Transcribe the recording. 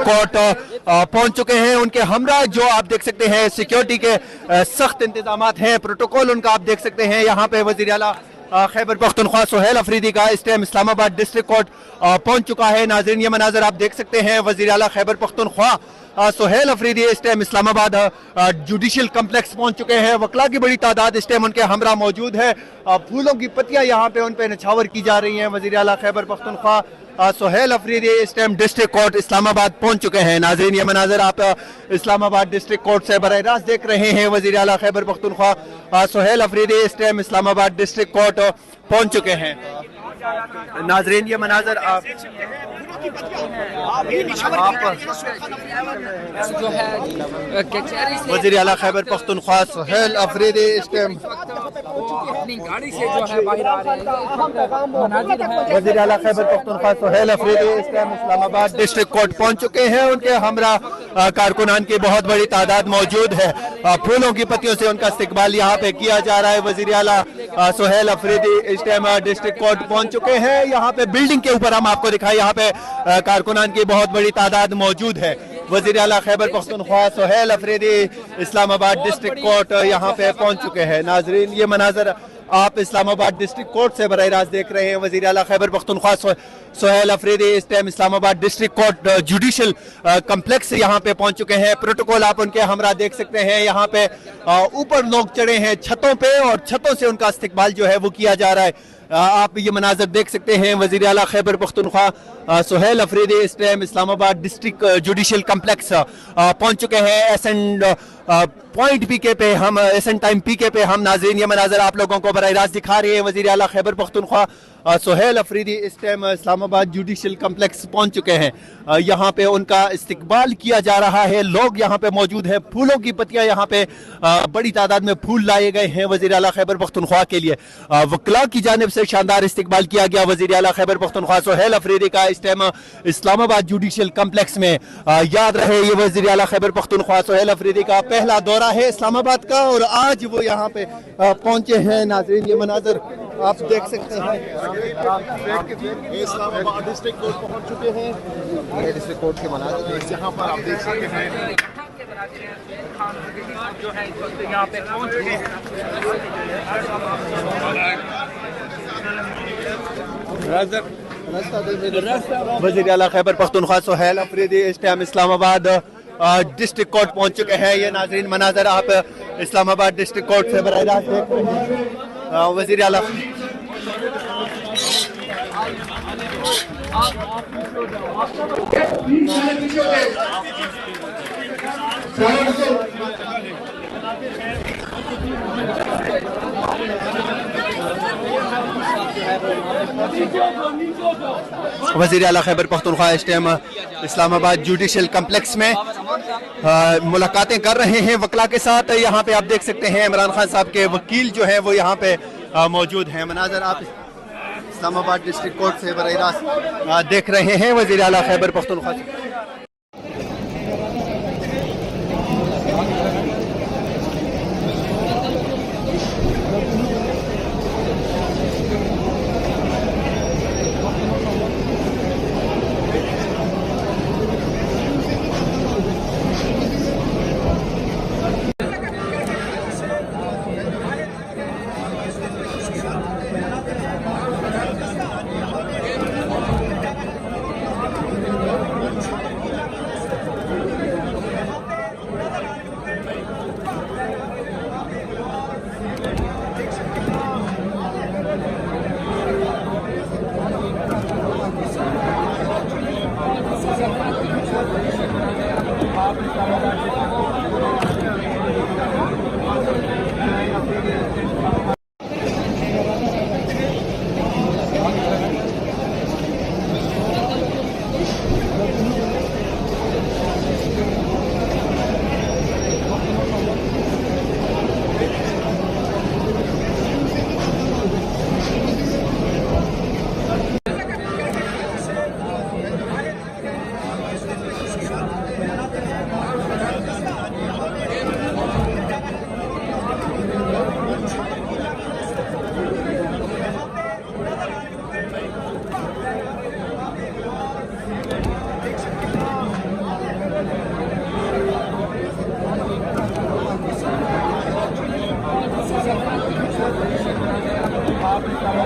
Court पहुंच चुके हैं। उनके हमरा जो आप देख सकते हैं सिक्योरिटी के सख्त इंतजाम हैं, प्रोटोकॉल उनका आप देख सकते हैं। यहाँ पे वज़ीर आला खैबर पख्तूनख्वा सुहेल अफरीदी का इस टाइम इस्लामाबाद डिस्ट्रिक्ट कोर्ट पहुंच चुका है। नाज़रीन ये मनाजर आप देख सकते हैं, वज़ीर आला खैबर पख्तूनख्वा सुहेल अफरीदी इस टाइम इस्लामाबाद जुडिशल कम्प्लेक्स पहुंच चुके हैं। वकला की बड़ी तादाद इस टाइम उनके हमरा मौजूद है। फूलों की पत्तियां यहाँ पे उन पे निछावर की जा रही हैं। वज़ीर आला खैबर पख्तूनख्वा सुहेल अफरीदी इस टाइम डिस्ट्रिक्ट कोर्ट इस्लामाबाद पहुंच चुके हैं। नाज़रीन ये मनाजर आप इस्लामाबाद डिस्ट्रिक्ट कोर्ट से बराह रास्त देख रहे हैं। वज़ीर आला खैबर पख्तूनख्वा सुहेल अफरीदी इस टाइम इस्लामाबाद डिस्ट्रिक्ट कोर्ट पहुंच चुके हैं। नाज़रीन ये मनाजर आप जो है वज़ीर आला खैबर पख्तूनख्वा सुहेल अफरीदी इस टाइम अपनी गाड़ी से जो है बाहर आ रहे हैं। वज़ीर आला खैबर पख्तूनख्वा सुहेल अफरीदी इस टाइम इस्लामाबाद डिस्ट्रिक्ट कोर्ट पहुंच चुके हैं। उनके हमरा कारकुनान की बहुत बड़ी तादाद मौजूद है। फूलों की पत्तियों से उनका इस्तकबाल यहाँ पे किया जा रहा है। वज़ीर आला सुहेल अफरीदी इस टाइम डिस्ट्रिक्ट कोर्ट पहुंच चुके हैं। यहाँ पे बिल्डिंग के ऊपर हम आपको दिखाएं, यहाँ पे कारकुनान की बहुत बड़ी तादाद मौजूद है। वज़ीर आला खैबर पख्तूनख्वा सुहेल अफरीदी इस्लामाबाद डिस्ट्रिक्ट कोर्ट यहाँ पे पहुंच चुके हैं। नाजरीन ये मनाजर आप इस्लामाबाद डिस्ट्रिक्ट कोर्ट से बराह रास्त देख रहे हैं। वज़ीर आला खैबर पख्तूनख्वा सुहेल अफरीदी इस time Islamabad district court judicial complex यहाँ पे पहुंच चुके हैं। प्रोटोकॉल आप उनके हमरा देख सकते हैं। यहाँ पे ऊपर लोग चढ़े हैं छतों पे और छतों से उनका इस्तकबाल जो है वो किया जा रहा है। आप ये मनाजर देख सकते हैं। वज़ीर आला खैबर पख्तूनख्वा सुहेल अफरीदी इस time Islamabad district judicial complex पहुंच चुके हैं। एसेंड पॉइंट पीके पे हम एसेंड टाइम पीके पे हम नाज़रीन ये मनाजर आप लोगों को बराह रास्त दिखा रहे हैं। वज़ीर आला खैबर पख्तूनख्वा सुहेल अफरीदी इस टाइम इस्लामाबाद जुडिशल कम्प्लेक्स पहुंच चुके हैं। यहाँ पे उनका इस्तकबाल किया जा रहा है। लोग यहाँ पे मौजूद हैं। फूलों की पत्तियां यहाँ पे बड़ी तादाद में फूल लाए गए हैं वज़ीर आला खैबर पख्तूनख्वा के लिए। वकला की जानिब से शानदार इस्तकबाल किया गया वज़ीर आला खैबर पख्तूनख्वा सुहेल अफरीदी का इस टाइम इस्लामाबाद जुडिशल कम्प्लेक्स में। याद रहे ये वज़ीर आला खैबर पख्तूनख्वा सुहेल अफरीदी का पहला दौरा है इस्लामाबाद का और आज वो यहाँ पे पहुंचे हैं। नाज़रीन ये मनाजर आप देख सकते हैं। इस्लामाबाद डिस्ट्रिक्ट कोर्ट पहुंच चुके हैं। डिस्ट्रिक्ट कोर्ट के मनाज़िर यहाँ पर आप देख सकते हैं। जो है इस वक्त यहाँ पे पहुंच चुके हैं। वज़ीर आला खैबर पख्तूनख्वा सुहेल अफरीदी इस टाइम इस्लामाबाद डिस्ट्रिक्ट कोर्ट पहुंच चुके हैं। ये नाज़रीन मनाजर आप इस्लामाबाद डिस्ट्रिक्ट कोर्ट से बराह रास्त देख रहे हैं। वज़ीर आला वज़ीर आला खैबर पख्तूनख्वा इस टाइम इस्लामाबाद जुडिशल कम्प्लेक्स में मुलाकातें कर रहे हैं वकला के साथ। यहाँ पे आप देख सकते हैं इमरान खान साहब के वकील जो है वो यहाँ पे मौजूद हैं। मनाजर आप इस्लामाबाद डिस्ट्रिक्ट कोर्ट से बराह रास्त देख रहे हैं। वज़ीर आला खैबर पख्तूनख्वा वापस